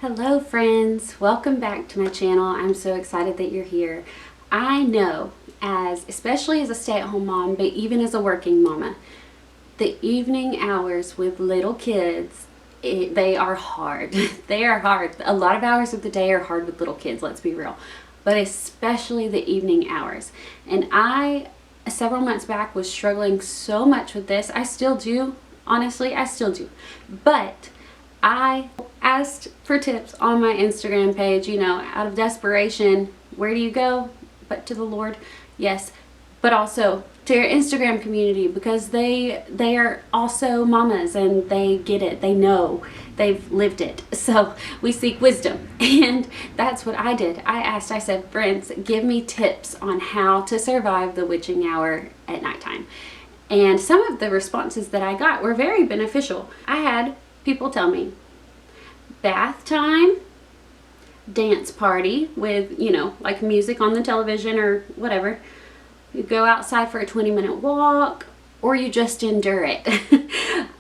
Hello friends, welcome back to my channel. I'm so excited that you're here. I know, especially as a stay-at-home mom, but even as a working mama, the evening hours with little kids, they are hard. They are hard. A lot of hours of the day are hard with little kids, let's be real. But especially the evening hours. And I, several months back, was struggling so much with this. I still do. Honestly, I still do. But I asked for tips on my Instagram page, out of desperation. Where do you go but to the Lord? Yes, but also to your Instagram community, because they are also mamas and they get it. They know. They've lived it. So we seek wisdom. And that's what I did. I said, friends, give me tips on how to survive the witching hour at nighttime. And some of the responses that I got were very beneficial. I had people tell me bath time, dance party with, like music on the television or whatever. You go outside for a 20-minute walk, or you just endure it.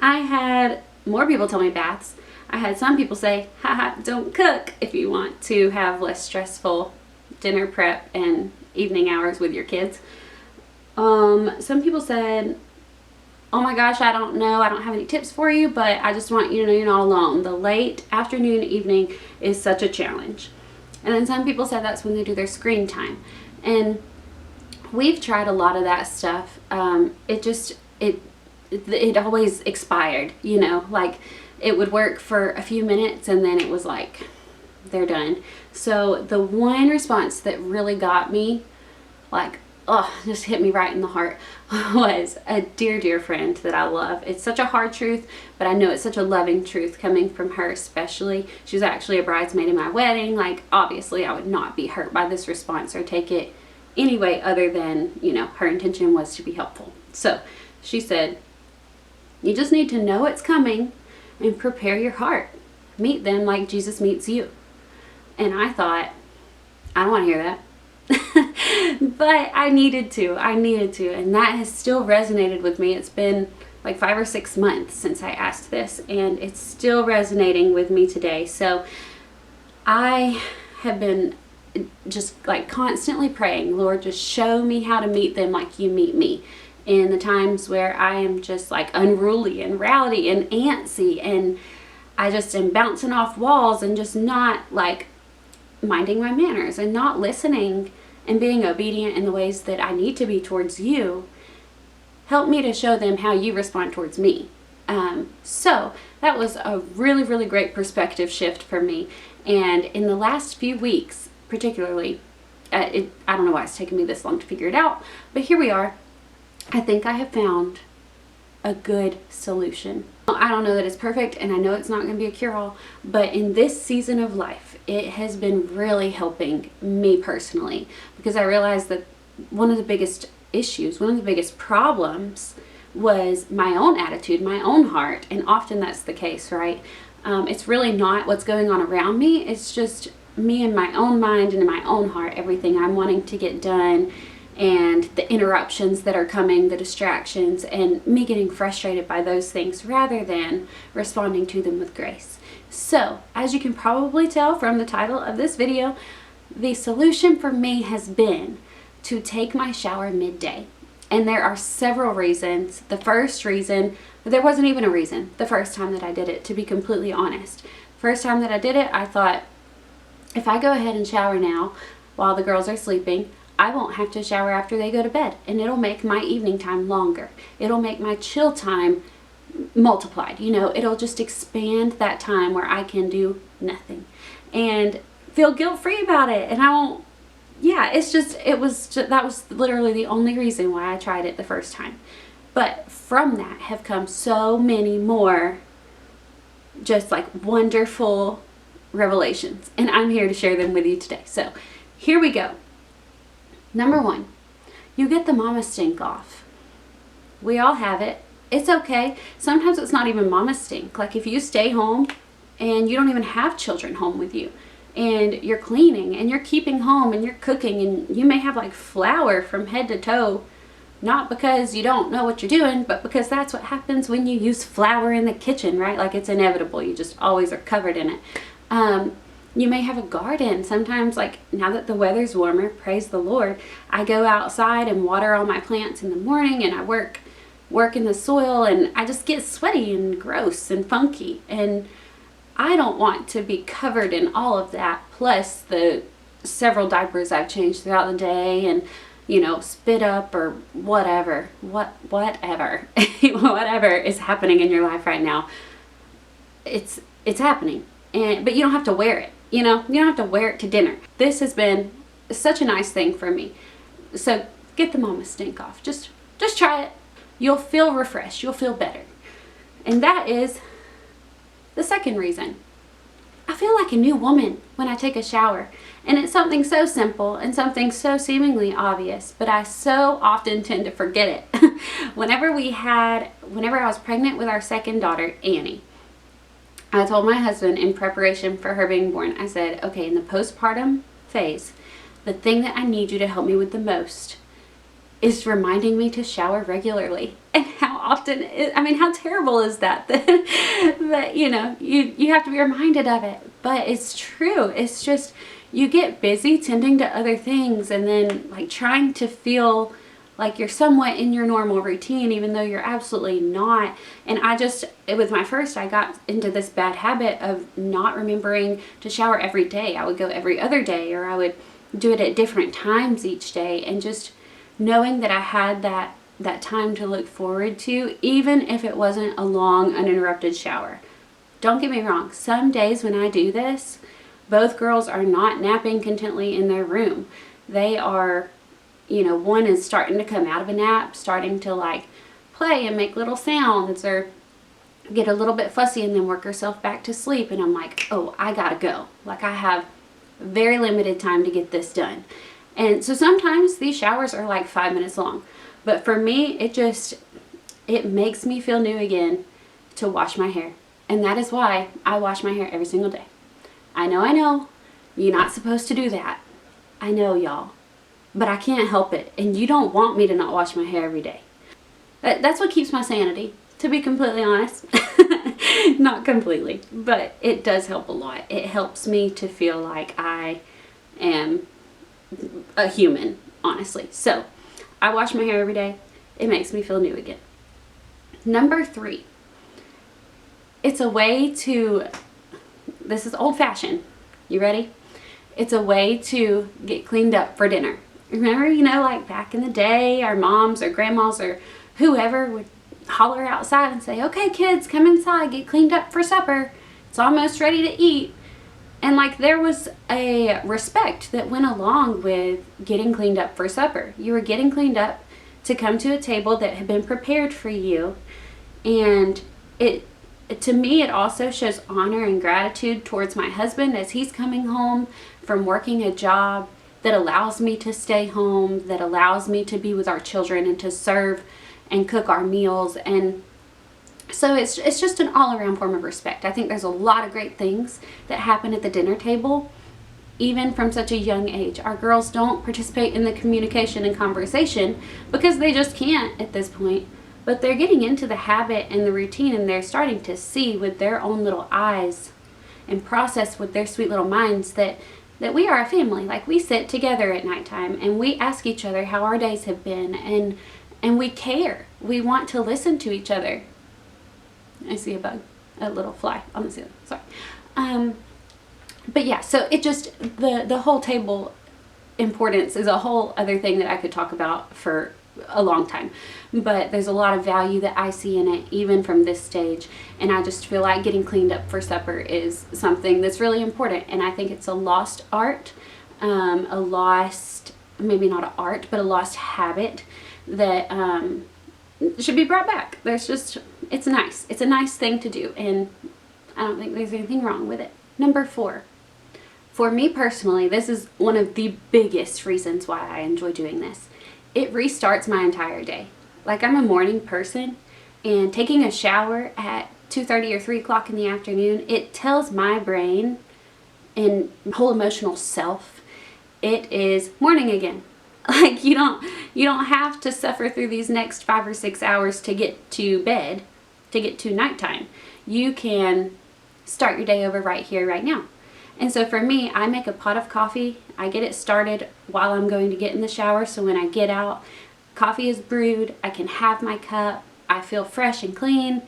I had more people tell me baths. I had some people say, haha, don't cook if you want to have less stressful dinner prep and evening hours with your kids. Some people said, oh my gosh, I don't know, I don't have any tips for you, but I just want you to know you're not alone. The late afternoon, evening is such a challenge. And then some people said that's when they do their screen time. And we've tried a lot of that stuff. It always expired, like it would work for a few minutes and then it was like, they're done. So the one response that really got me, just hit me right in the heart, was a dear friend that I love. It's such a hard truth, but I know it's such a loving truth coming from her especially. She was actually a bridesmaid in my wedding. Obviously I would not be hurt by this response or take it any way other than, her intention was to be helpful. So she said, you just need to know it's coming and prepare your heart. Meet them like Jesus meets you. And I thought, I don't want to hear that. But I needed to, and that has still resonated with me. It's been like 5 or 6 months since I asked this, and it's still resonating with me today. So I have been just constantly praying, Lord, just show me how to meet them like you meet me in the times where I am just unruly and rowdy and antsy, and I just am bouncing off walls and just not minding my manners and not listening and being obedient in the ways that I need to be towards you. Help me to show them how you respond towards me. So that was a really great perspective shift for me. And in the last few weeks, particularly, I don't know why it's taken me this long to figure it out, but here we are. I think I have found a good solution. I don't know that it's perfect, and I know it's not going to be a cure-all, but in this season of life, it has been really helping me personally, because I realized that one of the biggest issues, one of the biggest problems was my own attitude, my own heart, and often that's the case, right? It's really not what's going on around me, it's just me and my own mind and in my own heart, everything I'm wanting to get done, and the interruptions that are coming, the distractions, and me getting frustrated by those things rather than responding to them with grace. So, as you can probably tell from the title of this video, the solution for me has been to take my shower midday. And there are several reasons. The first reason, there wasn't even a reason the first time that I did it, to be completely honest. First time that I did it, I thought, if I go ahead and shower now while the girls are sleeping, I won't have to shower after they go to bed, and it'll make my evening time longer. It'll make my chill time multiplied. It'll just expand that time where I can do nothing and feel guilt-free about it. And I won't, that was literally the only reason why I tried it the first time. But from that have come so many more just wonderful revelations, and I'm here to share them with you today. So here we go. Number 1, you get the mama stink off. We all have it. It's okay. Sometimes it's not even mama stink. If you stay home and you don't even have children home with you, and you're cleaning and you're keeping home and you're cooking, and you may have flour from head to toe, not because you don't know what you're doing, but because that's what happens when you use flour in the kitchen, right? It's inevitable. You just always are covered in it. You may have a garden. Sometimes, like now that the weather's warmer, praise the Lord, I go outside and water all my plants in the morning, and I work in the soil, and I just get sweaty and gross and funky, and I don't want to be covered in all of that, plus the several diapers I've changed throughout the day, and spit up or whatever whatever is happening in your life right now. It's happening, but you don't have to wear it. You don't have to wear it to dinner. This has been such a nice thing for me. So get the mama stink off. Just try it. You'll feel refreshed. You'll feel better. And that is the second reason. I feel like a new woman when I take a shower. And it's something so simple and something so seemingly obvious, but I so often tend to forget it. Whenever I was pregnant with our second daughter, Annie, I told my husband in preparation for her being born, I said, okay, in the postpartum phase, the thing that I need you to help me with the most is reminding me to shower regularly. And how often, how terrible is that? That you have to be reminded of it. But it's true. It's just, you get busy tending to other things, and then like trying to feel like you're somewhat in your normal routine, even though you're absolutely not. And with my first, I got into this bad habit of not remembering to shower every day. I would go every other day, or I would do it at different times each day, and just knowing that I had that time to look forward to, even if it wasn't a long, uninterrupted shower. Don't get me wrong, some days when I do this, both girls are not napping contently in their room. They are, one is starting to come out of a nap, starting to like play and make little sounds, or get a little bit fussy and then work herself back to sleep. And I'm like, oh, I gotta go. Like, I have very limited time to get this done. And so sometimes these showers are like 5 minutes long. But for me, it makes me feel new again to wash my hair. And that is why I wash my hair every single day. I know, you're not supposed to do that. I know, y'all. But I can't help it. And you don't want me to not wash my hair every day. That's what keeps my sanity, to be completely honest. Not completely, but it does help a lot. It helps me to feel like I am a human, honestly. So I wash my hair every day. It makes me feel new again. Number 3, it's a way to, this is old fashioned. You ready? It's a way to get cleaned up for dinner. Remember, like back in the day, our moms or grandmas or whoever would holler outside and say, okay kids, come inside, get cleaned up for supper. It's almost ready to eat. And like, there was a respect that went along with getting cleaned up for supper. You were getting cleaned up to come to a table that had been prepared for you. And to me, it also shows honor and gratitude towards my husband as he's coming home from working a job that allows me to stay home, that allows me to be with our children and to serve and cook our meals. And so it's just an all-around form of respect. I think there's a lot of great things that happen at the dinner table, even from such a young age. Our girls don't participate in the communication and conversation because they just can't at this point. But they're getting into the habit and the routine, and they're starting to see with their own little eyes and process with their sweet little minds that we are a family. Like, we sit together at nighttime and we ask each other how our days have been, and we care. We want to listen to each other. I see a bug, a little fly on the ceiling, sorry. But yeah, so it just, the whole table importance is a whole other thing that I could talk about for a long time. But there's a lot of value that I see in it, even from this stage. And I just feel like getting cleaned up for supper is something that's really important. And I think it's a lost art, maybe not an art, but a lost habit that should be brought back. It's nice. It's a nice thing to do, and I don't think there's anything wrong with it. Number 4, for me personally, this is one of the biggest reasons why I enjoy doing this. It restarts my entire day. Like, I'm a morning person, and taking a shower at 2:30 or 3 o'clock in the afternoon, it tells my brain and whole emotional self, it is morning again. Like, you don't have to suffer through these next 5 or 6 hours to get to bed, to get to nighttime. You can start your day over right here, right now. And so for me, I make a pot of coffee. I get it started while I'm going to get in the shower. So when I get out, coffee is brewed. I can have my cup. I feel fresh and clean.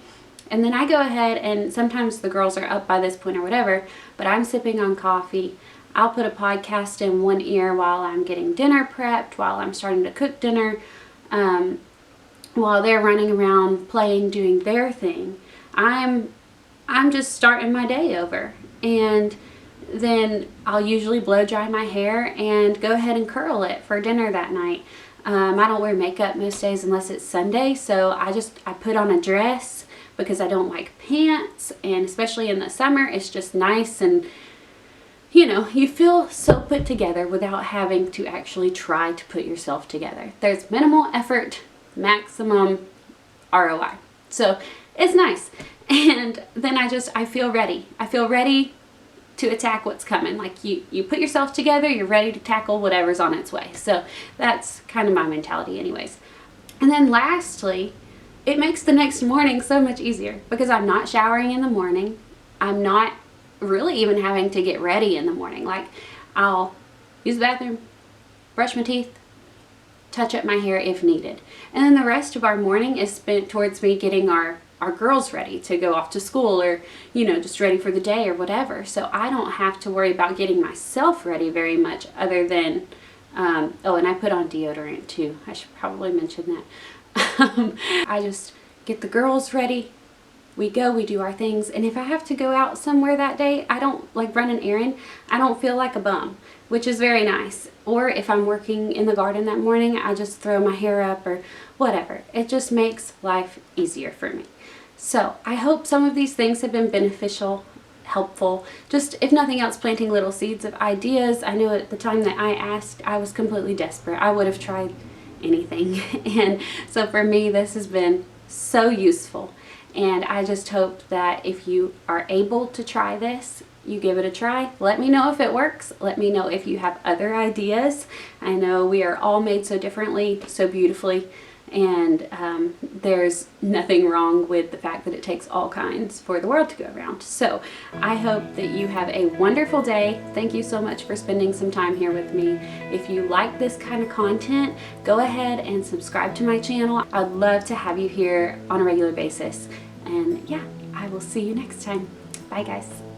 And then I go ahead, and sometimes the girls are up by this point or whatever, but I'm sipping on coffee. I'll put a podcast in one ear while I'm getting dinner prepped, while I'm starting to cook dinner, while they're running around playing, doing their thing. I'm just starting my day over. And then I'll usually blow dry my hair and go ahead and curl it for dinner that night. I don't wear makeup most days unless it's Sunday, so I put on a dress because I don't like pants, and especially in the summer, it's just nice, and you know, you feel so put together without having to actually try to put yourself together. There's minimal effort, maximum ROI. So it's nice. And then I feel ready. I feel ready to attack what's coming. Like you put yourself together, you're ready to tackle whatever's on its way. So that's kind of my mentality anyways. And then lastly, it makes the next morning so much easier because I'm not showering in the morning. I'm not really even having to get ready in the morning. Like, I'll use the bathroom, brush my teeth, touch up my hair if needed. And then the rest of our morning is spent towards me getting our girls ready to go off to school, or, you know, just ready for the day or whatever. So I don't have to worry about getting myself ready very much other than, oh, and I put on deodorant too. I should probably mention that. I just get the girls ready. We do our things, and if I have to go out somewhere that day, I don't like run an errand, I don't feel like a bum, which is very nice. Or if I'm working in the garden that morning, I just throw my hair up or whatever. It just makes life easier for me. So I hope some of these things have been beneficial, helpful, just if nothing else, planting little seeds of ideas. I know at the time that I asked, I was completely desperate. I would have tried anything. And so for me, this has been so useful. And I just hope that if you are able to try this, you give it a try. Let me know if it works. Let me know if you have other ideas. I know we are all made so differently, so beautifully, and there's nothing wrong with the fact that it takes all kinds for the world to go around. So I hope that you have a wonderful day. Thank you so much for spending some time here with me. If you like this kind of content, go ahead and subscribe to my channel. I'd love to have you here on a regular basis. And yeah, I will see you next time. Bye guys.